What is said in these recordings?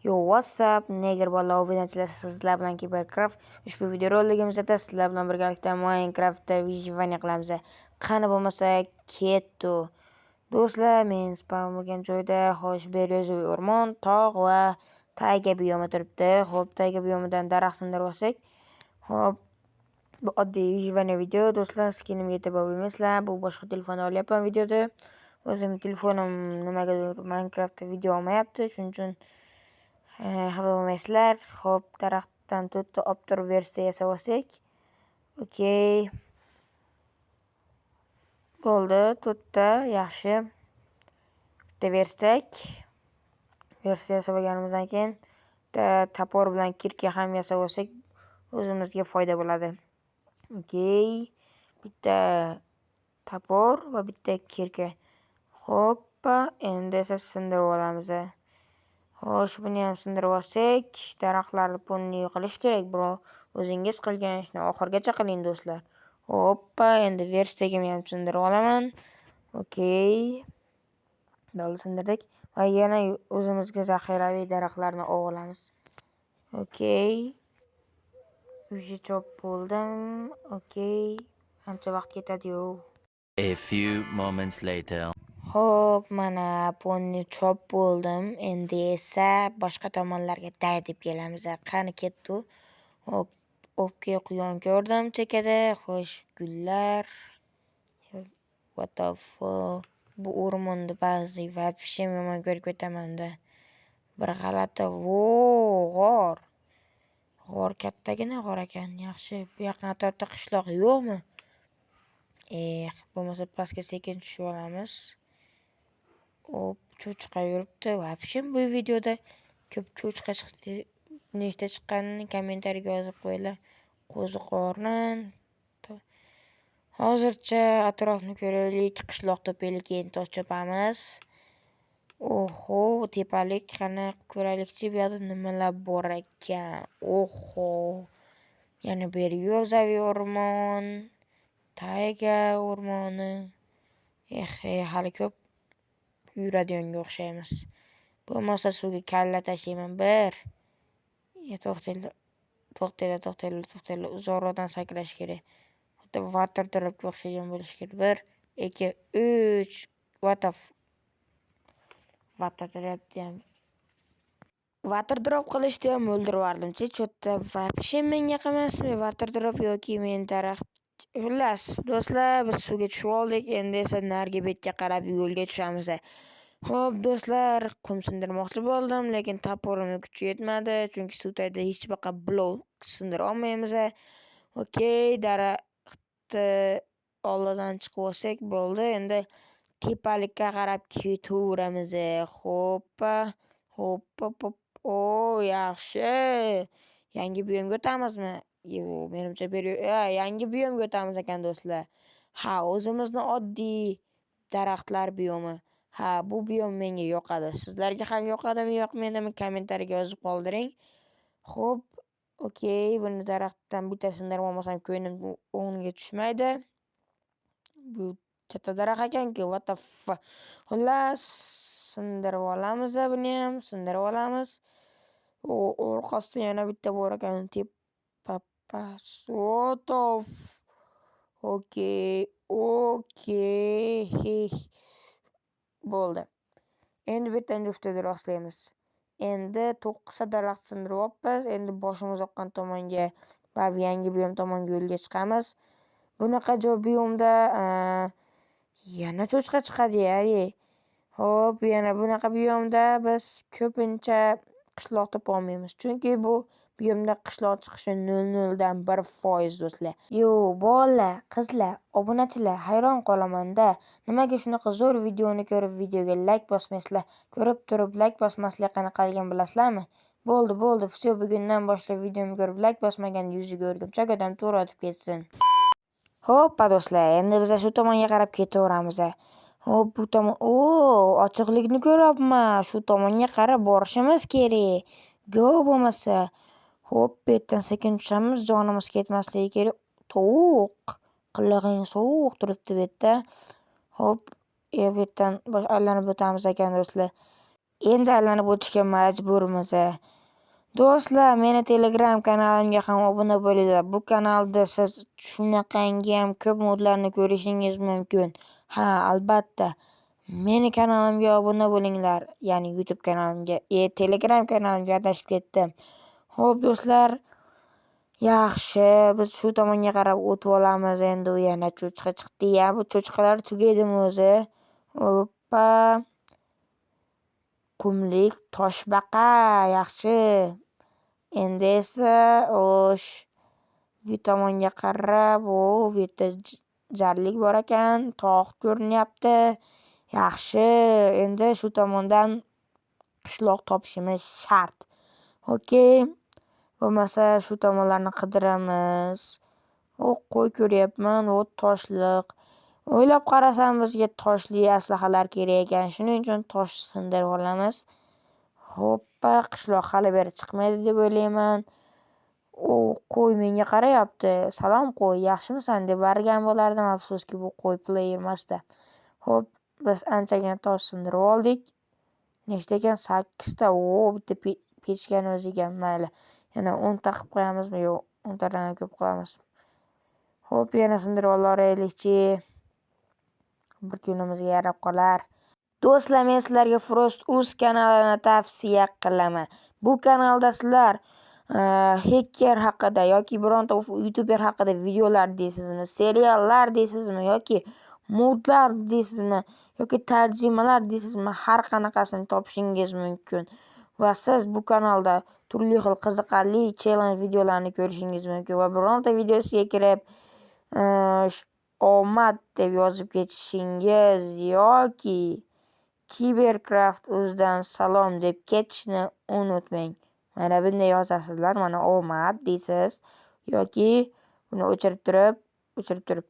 Yo, what's up, neger bola obunachilar, sizlar bilan Kibercraft. Ushbu videorolikimizda sizlar bilan birgalikda Minecraftda vyijivaniya qilamiz. Qani bo'lmasa, ketdi. Do'stlar, men spawn bo'lgan joyda xo'sh beryozuv o'rmon, tog' va tayga biomi turibdi. Xo'p, tayga biomidan daraxt sindirib olsak. Xo'p, bu oddiy vyijivaniya video. Do'stlar, skinimga e'tibor bermaysizlar. Bu boshqa telefonda olyapman videoda. O'zim telefonim nimagadir Minecraftda video olmayapti, shuning uchun xafa bo'lmaysizlar. Xo'p, daraxtdan to'rtta olib turib versiya yasab olsak. Okey. Bo'ldi, to'rtta yaxshi. Bitta versak. Versiya yasab olganimizdan keyin topor bilan kirka ham yasab olsak, o'zimizga foyda bo'ladi. Okey. Bitta topor va bitta kirka. Hoppa, endi esa sindirib olamiz. Xo'sh, buni ham sindirib olsak, daraxtlarni bunni qilish kerak, bro. O'zingiz qilgan ishni oxirigacha qiling, do'stlar. Hoppa, endi versiyagimni ham sindirib olaman. Okey. Bo'ldi, sindirdik. Va yana o'zimizga zaxiraviy daraxtlarni olamiz. Okey. Uji chop bo'ldim. Okey. Ancha vaqt ketadi-yu. A few moments later. Xo'p, mana ponni chop bo'ldim. Endi esa boshqa tomonlarga daydib kelamiz. Qani ketdi? Hop, o'pka quyon ko'rdim chekada. Xo'sh, gullar. What the fuck? Bu o'rmonni ba'zi вообще yomon ko'rib ketaman-da. Bir g'alati. G'or. G'or kattagina g'or ekan. Yaxshi. Bu yoqdan atrofda qishloq yo'qmi? Bo'lmasa pastga sekin tushib olamiz. Hop, cho'chqa yuribdi. Вообще bu videoda ko'p cho'chqa chiqdi. Nechta chiqqanini kommentariyaga yozib qo'yinglar. Qo'ziqorin. Hozircha atrofni ko'raylik, qishloq topaylik, keyin tosh chopamiz. Oho, tepalik qani ko'raylikchi, bu yerda nimalar bor ekan. Oho. Yana beryozaviy o'rmon, tayga o'rmoni. Hali ko'p yuradiganga o'xshaymiz. Bo'lmasa suvga kalla tashlayman bir. To'xtanglar. Uzoqroqdan sakrash kerak. Xuddi water dropga o'xshagan bo'lishi kerak. 1, 2, 3. Water dropni ham. Water drop qilishni ham o'ldirib yubordim-chi. Cho'tta вообще menga qilmasmi water drop yoki men daraxt. Xullas, do'stlar, biz suvga tushib oldik. Endi esa narigi betga qarab yo'lga tushamiz. Xo'p, do'stlar, qum sindirmoqchi bo'ldim, lekin toporimning kuchi yetmadi, chunki suv tagida hech baqa blok sindira olmaymiz. Okey, daraxtni oldidan chiqib olsak bo'ldi. Endi tepalikka qarab ketaveramiz. Hoppa. O, yaxshi. Yangi biyomga o'tamizmi? Yo'q, menimcha yangi biyomga o'tamiz ekan, do'stlar. Ha, o'zimizni oddiy daraxtlar biyomi. Ha, bu biyom menga yoqadi. Sizlarga ham yoqadimi, yoqmaydimi? Kommentariyaga yozib qoldiring. Xo'p, okey, buni daraxtdan bittasini sindirib olmasam ko'nglim o'ngga tushmaydi. Bu katta daraxt ekan-ku, what the fuck. Xullas, sindirib olamiz, buni ham sindirib olamiz. Orqasida yana bitta bor ekan, what the okey. Bo'ldi. Endi bittadan juftini rostlaymiz. Endi 9 daraxt sindirib olibmiz. Endi boshimiz oqqan tomonga va yangi biyom tomonga yo'lga chiqamiz. Bunaqa joy biyomda yana cho'chqa chiqadi-ya. Hop, yana bunaqa biyomda biz ko'pincha qishloq topa olmaymiz. Chunki bu biyomda qishloq chiqishi 0.0 dan 1% do'stlar. Yo, bolalar, qizlar, obunachilar, hayron qolaman-da. Nimaga shunaqa zo'r videoni ko'rib videoga like bosmaysizlar? Ko'rib turib like bosmaslik qanaqaligini bilasizlarmi? Bo'ldi. Всё, bugundan boshlab videomni ko'rib like bosmagan yuziga o'rgimchak odam to'g'ri otib ketsin. Hoppa, do'stlar, endi biz shu tomonga qarab ketaveramiz. Hop, bu tomon. Ochiqlikni ko'ryapman. Shu tomonga qarab borishimiz kerak. Go bo'lmasa. Hop, bu yerdan sekin tushamiz, jonimiz ketmasligi kerak. Tovuq. Qilig'ing sovuq turibdi bu yerda. Hop, bu yerdan aylanib o'tamiz ekan, do'stlar. Endi aylanib o'tishga majburmiz. Do'stlar, meni Telegram kanalimga ham obuna bo'linglar. Bu kanalda siz shunaqangi ham ko'p modlarni ko'rishingiz mumkin. Ha, albatta. Meni kanalimga obuna bo'linglar, ya'ni YouTube kanalimga, Telegram kanalimga adashib ketdim. Xo'p, do'stlar, yaxshi, biz shu tomonga qarab o'tib olamiz. Endi u yana cho'chqa chiqdi-ya. Bu cho'chqalar tugaydimi o'zi? Hoppa. Qumlik toshbaqa, yaxshi. Endi esa bu tomonga qarab, bu yerda jarlik bor ekan, tog' ko'rinyapti. Yaxshi, endi shu tomondan qishloq topishimiz shart. Okey. Bo'lmasa shu tomonlarni qidiramiz. Qo'y ko'ryapman, toshliq. O'ylab qarasam bizga toshli aslahalar kerak ekan. Shuning uchun tosh sindirib olamiz. Hoppa, qishloq hali beri chiqmaydi deb o'ylayman. Qo'y menga qarayapti. Salom qo'y, yaxshimisan deb barigan bo'lardim. Afsuski bu qo'y player emasda. Xo'p, biz anchagina tosh sindirib oldik. Nechta ekan? 8 ta. Bitta pechkani o'zi ekan. Mayli. Yana 10 ta qilib qo'yamizmi? Yo'q, 10 tadan ko'p qilamiz. Xo'p, yana sindirib olaylikchi. Bir kunimizga yarab qolar. Do'stlar, men sizlarga Frost.uz kanalini tavsiya qilaman. Bu kanalda sizlar hacker haqida yoki bironta youtuber haqida videolar deysizmi, seriallar deysizmi yoki modlar deysizmi yoki tarjimalar deysizmi, har qanaqasini topishingiz mumkin. Va siz bu kanalda turli xil qiziqarli challenge videolarni ko'rishingiz mumkin va bironta videosiga kirib omad deb yozib ketishingiz yoki Cybercraft.uzdan salom deb ketishni unutmang. Mana bunday yozasizlar, mana omad deysiz yoki buni o'chirib turib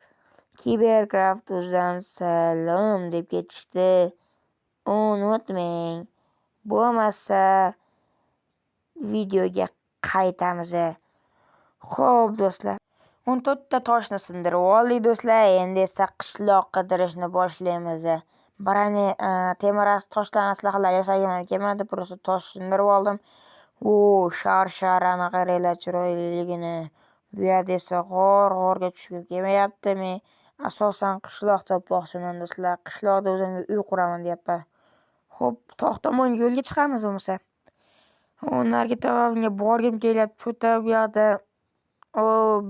Cybercraft.uzdan salom deb ketishni unutmang. Bo'lmasa videoga qaytamiz. Xo'p, do'stlar, 14 ta toshni sindirib oldik, do'stlar. Endi esa qishloq qidirishni boshlaymiz. Barani temir toshdan aslahalar yasagan kelmadi, просто tosh sindirib oldim. Shar-sharani qaranglar chiroyliligini. Bu yerda esa g'orga tushib kelmayapti. Men asosan qishloq topmoqchiman, do'stlar. Qishloqda o'zimga uy quraman deyapman. Xo'p, tog' tomon yo'lga chiqamiz bo'lmasa. Narigi tomonga borgim kelyapti. Cho'ta bu yoqda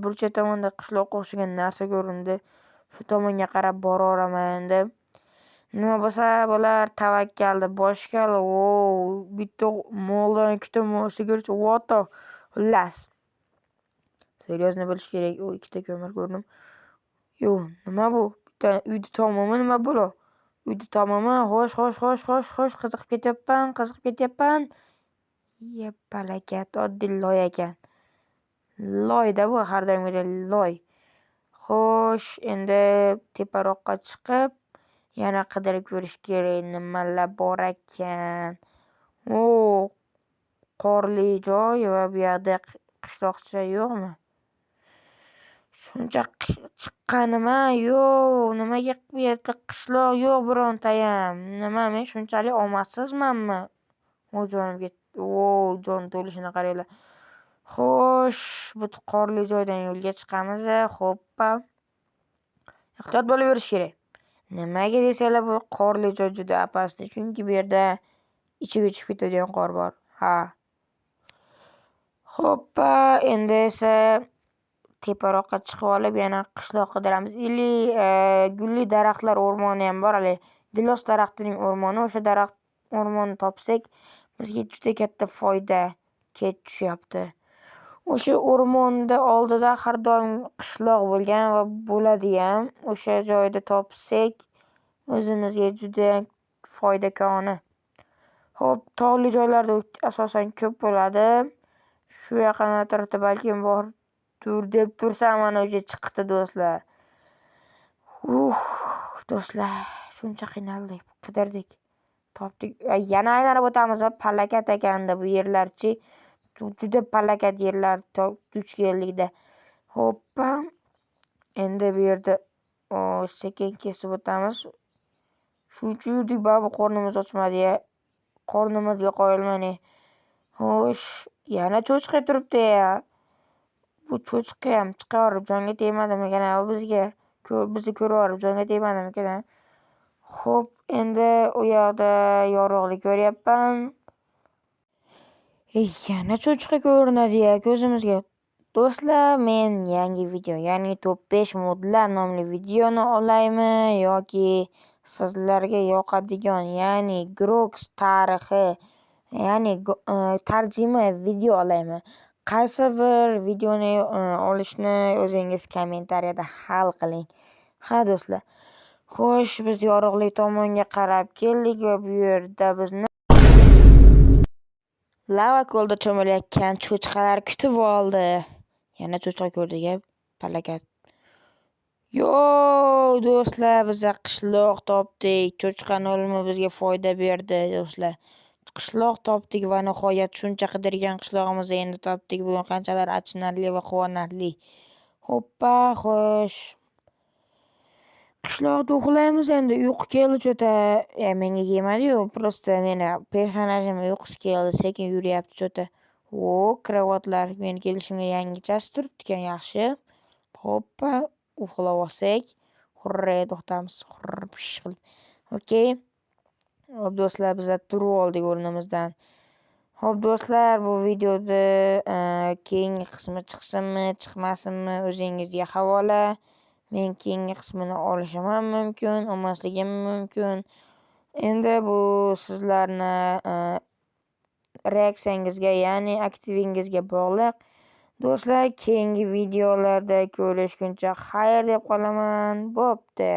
burcha tomonda qishloqqa o'xshagan narsa ko'rindi. Shu tomonga qarab boraveraman endi. Nima bo'lsa bo'lar, tavakkalni boshqa. Bitta moldan ikkita mol sigircha xullas. Seryozni bilish kerak. 2ta ko'mir ko'rdim. Yo'q, nima bu? Bitta uyni tomimi nima bo'lo? Uyni tomimi? Xo'sh, qiziqib ketyapman. Palakat, oddiy loy ekan. Loyda bu, har doimgidek loy. Xo'sh, endi teparoqqa chiqib, yana qidirib ko'rish kerak, nimalar bor ekan. Qorli joy va bu yoqda qishloqcha yo'qmi? Shuncha chiqqanima, yo'q, nimaga bu yerda qishloq yo'q birontayam. Nima, men shunchalik omadsizmanmi? Jonim jon to'lishini qaranglar. Xo'sh, bu qorli joydan yo'lga chiqamiz. Hoppa. Ehtiyot bo'laverish kerak. Nimaga desanglar, bu qorli joy juda opasniy, chunki bu yerda ichiga tushib ketadigan qor bor. Hoppa, endi esa teparoqqa chiqib olib, yana qishloq qidiramiz. Gulli daraxtlar o'rmoni ham bor, gilos daraxtining o'rmoni. O'sha daraxt o'rmonni topsak, bizga juda katta foyda tushyapti. O'sha o'rmonda oldida har doim qishloq bo'lgan va bo'ladi ham. O'sha joyda topsak, o'zimizga juda foyda koni. Xo'p, tog'li joylarda asosan ko'p bo'ladi. Shu yaqin atrofda balkim bor deb tursam, mana o'sha chiqdi, do'stlar. Do'stlar, shuncha qiynaldik, qidirdik, topdik. Yana aylanib o'tamiz. Palakat ekanda bu yerlarchi. Juda palakat yerlar duch keldikda. Hoppa. Endi bu yerda sekin kesib o'tamiz. Shuncha yurdik, bu qornimiz ochmadi. qornimizga qoyilmani. Xo'sh, yana cho'chqa turibdi-ya. Bu cho'chqa ham chiqarib jonga tegmadimikan? Bizga bizni ko'rib jonga tegmadimikan? Xo'p, endi u yoqda yorug'lik ko'ryapman. Yana cho'chqa ko'rinadi-ya ko'zimizga. Do'stlar, men yangi video, ya'ni top 5 modlar nomli videoni olaymi yoki sizlarga yoqadigan, ya'ni Grox tarixi, ya'ni tarjima video olaymi? Qaysi bir videoni olishni o'zingiz kommentariyada hal qiling. Ha do'stlar. Xo'sh, biz yorug'lik tomonga qarab keldik va bu yerda bizni lava ko'lda cho'milayotgan cho'chqalar kutib oldi. Yana cho'chqa ko'rdik-ya, palakat. Yo do'stlar, biz qishloq topdik. Cho'chqaning o'limi bizga foyda berdi do'stlar. Qishloq topdik va nihoyat shuncha qidirgan qishlog'imizni endi topdik. Bu qanchalar achinarli va quvonarli. Hoppa, xo'sh. Qishloqda uxlaymiz endi. Uyqu keldi cho'ta. Menga kelmadi-yu, prosta meni personajimga uyqusi keldi, sekin yuryapti cho'ta. Karavotlar meni kelishimga yangichasi turibdi-kan, yaxshi. Hoppa, uxlab olsak. Hurray, to'xtamiz. Pish qilib. Okey. Hop do'stlar, biz turib oldik o'rnimizdan. Hop do'stlar, bu videoda keyingi qismi chiqsinmi, chiqmasinmi o'zingizga havola. Men keyingi qismini olishim ham mumkin, olmasligim mumkin. Endi bu sizlarni reaksiyangizga, ya'ni aktivingizga bog'liq. Do'stlar, keyingi videolarda ko'rishguncha xayr deb qolaman. Bo'pti.